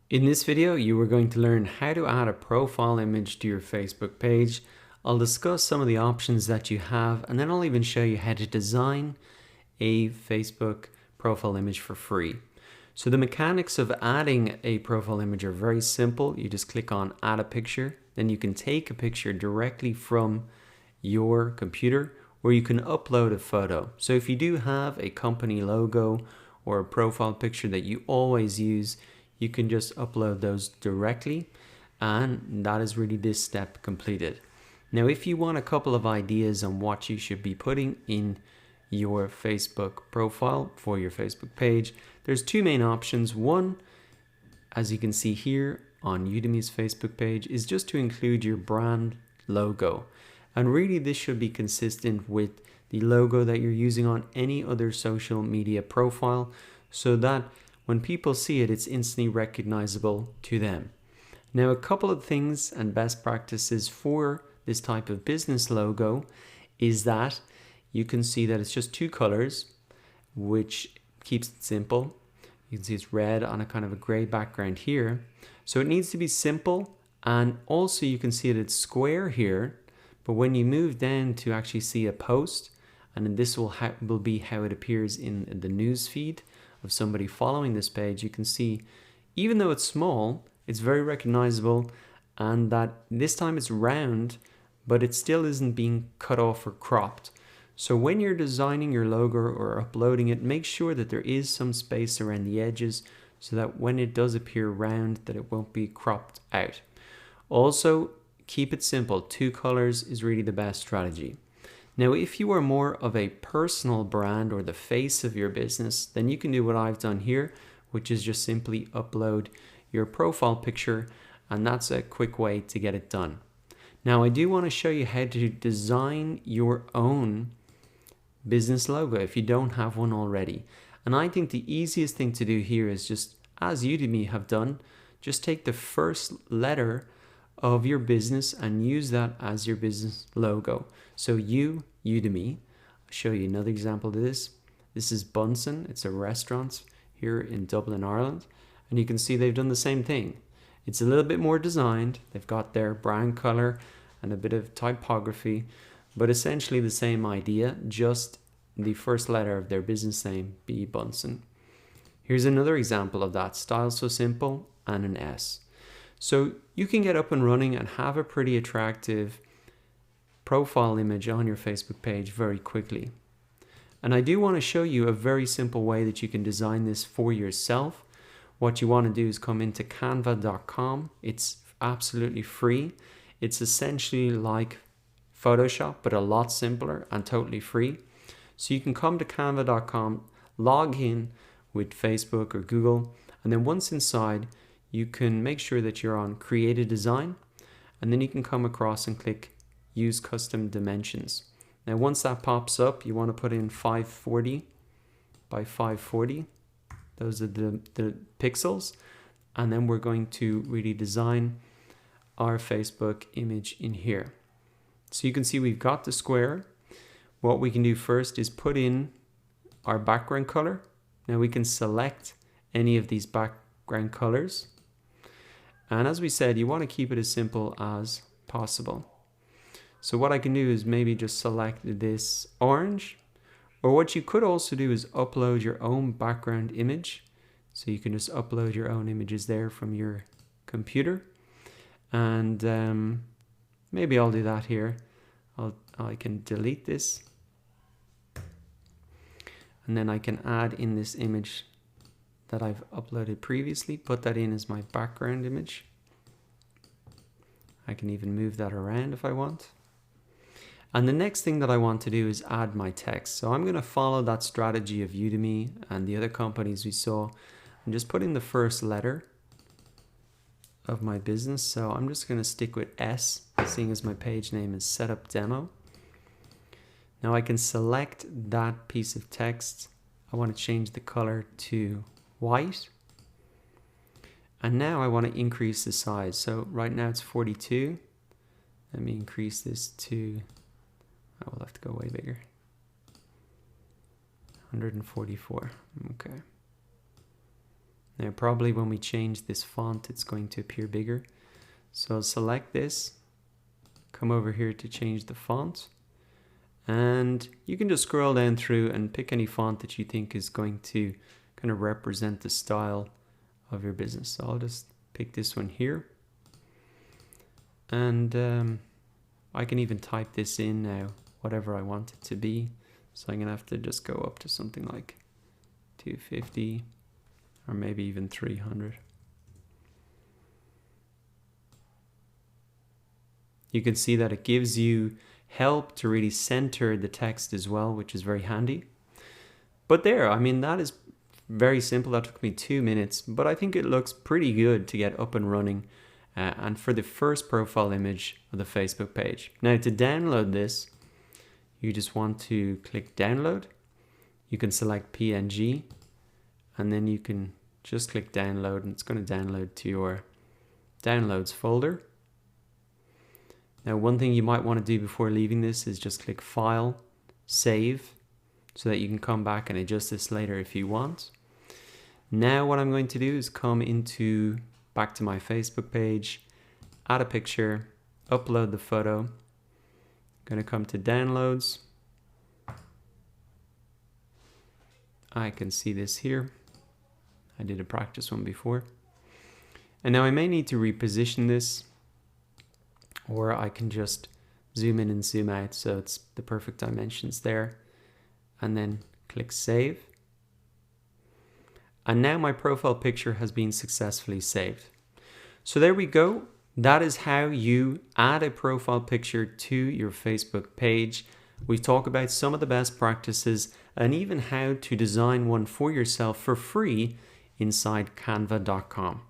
In this video, you are going to learn how to add a profile image to your Facebook page. I'll discuss some of the options that you have, and then I'll even show you how to design a Facebook profile image for free. So the mechanics of adding a profile image are very simple. You just click on add a picture, then you can take a picture directly from your computer, or you can upload a photo. So if you do have a company logo or a profile picture that you always use, you can just upload those directly, and that is really this step completed. Now, if you want a couple of ideas on what you should be putting in your Facebook profile for your Facebook page, there's two main options. One, as you can see here on Udemy's Facebook page, is just to include your brand logo. And really this should be consistent with the logo that you're using on any other social media profile, so that when people see it, it's instantly recognizable to them. Now, a couple of things and best practices for this type of business logo is that you can see that it's just two colors, which keeps it simple. You can see it's red on a kind of a gray background here. So it needs to be simple, and also you can see that it's square here, but when you move down to actually see a post, and this will be how it appears in the news feed of somebody following this page, you can see even though it's small, it's very recognizable, and that this time it's round, but it still isn't being cut off or cropped. So when you're designing your logo or uploading it, make sure that there is some space around the edges so that when it does appear round, that it won't be cropped out. Also, keep it simple. Two colors is really the best strategy. Now, if you are more of a personal brand or the face of your business, then you can do what I've done here, which is just simply upload your profile picture, and that's a quick way to get it done. Now, I do want to show you how to design your own business logo if you don't have one already. And I think the easiest thing to do here is just, as Udemy have done, just take the first letter of your business and use that as your business logo. So Udemy, I'll show you another example of this. This is Bunsen. It's a restaurant here in Dublin, Ireland. And you can see they've done the same thing. It's a little bit more designed. They've got their brand color and a bit of typography, but essentially the same idea, just the first letter of their business name be Bunsen. Here's another example of that. Style so simple, and an S. So you can get up and running and have a pretty attractive profile image on your Facebook page very quickly. And I do want to show you a very simple way that you can design this for yourself. What you want to do is come into canva.com. It's absolutely free. It's essentially like Photoshop, but a lot simpler and totally free. So you can come to canva.com, log in with Facebook or Google, and then once inside, you can make sure that you're on Create a Design, and then you can come across and click Use Custom Dimensions. Now, once that pops up, you want to put in 540 by 540. Those are the pixels. And then we're going to really design our Facebook image in here. So you can see we've got the square. What we can do first is put in our background color. Now we can select any of these background colors. And as we said, you want to keep it as simple as possible. So what I can do is maybe just select this orange, or what you could also do is upload your own background image. So you can just upload your own images there from your computer. And maybe I'll do that here. I can delete this. And then I can add in this image that I've uploaded previously, put that in as my background image. I can even move that around if I want. And the next thing that I want to do is add my text. So I'm going to follow that strategy of Udemy and the other companies we saw. I'm just putting the first letter of my business. So I'm just going to stick with S, seeing as my page name is Setup Demo. Now I can select that piece of text. I want to change the color to white. And now I want to increase the size. So right now it's 42. Let me increase this to, I will have to go way bigger. 144. Okay. Now probably when we change this font, it's going to appear bigger. So select this, come over here to change the font, and you can just scroll down through and pick any font that you think is going to kind of represent the style of your business. So I'll just pick this one here, and I can even type this in now, whatever I want it to be. So I'm gonna have to just go up to something like 250 or maybe even 300. You can see that it gives you help to really center the text as well, which is very handy. But there, I mean, that is very simple. That took me 2 minutes, but I think it looks pretty good to get up and running. And for the first profile image of the Facebook page. Now to download this, you just want to click download. You can select PNG, and then you can just click download, and it's going to download to your downloads folder. Now one thing you might want to do before leaving this is just click file, save, so that you can come back and adjust this later if you want. Now what I'm going to do is come back to my Facebook page, add a picture, upload the photo. I'm going to come to downloads. I can see this here. I did a practice one before. And now I may need to reposition this, or I can just zoom in and zoom out so it's the perfect dimensions there, and then click save. And now my profile picture has been successfully saved. So there we go. That is how you add a profile picture to your Facebook page. We talk about some of the best practices and even how to design one for yourself for free inside canva.com.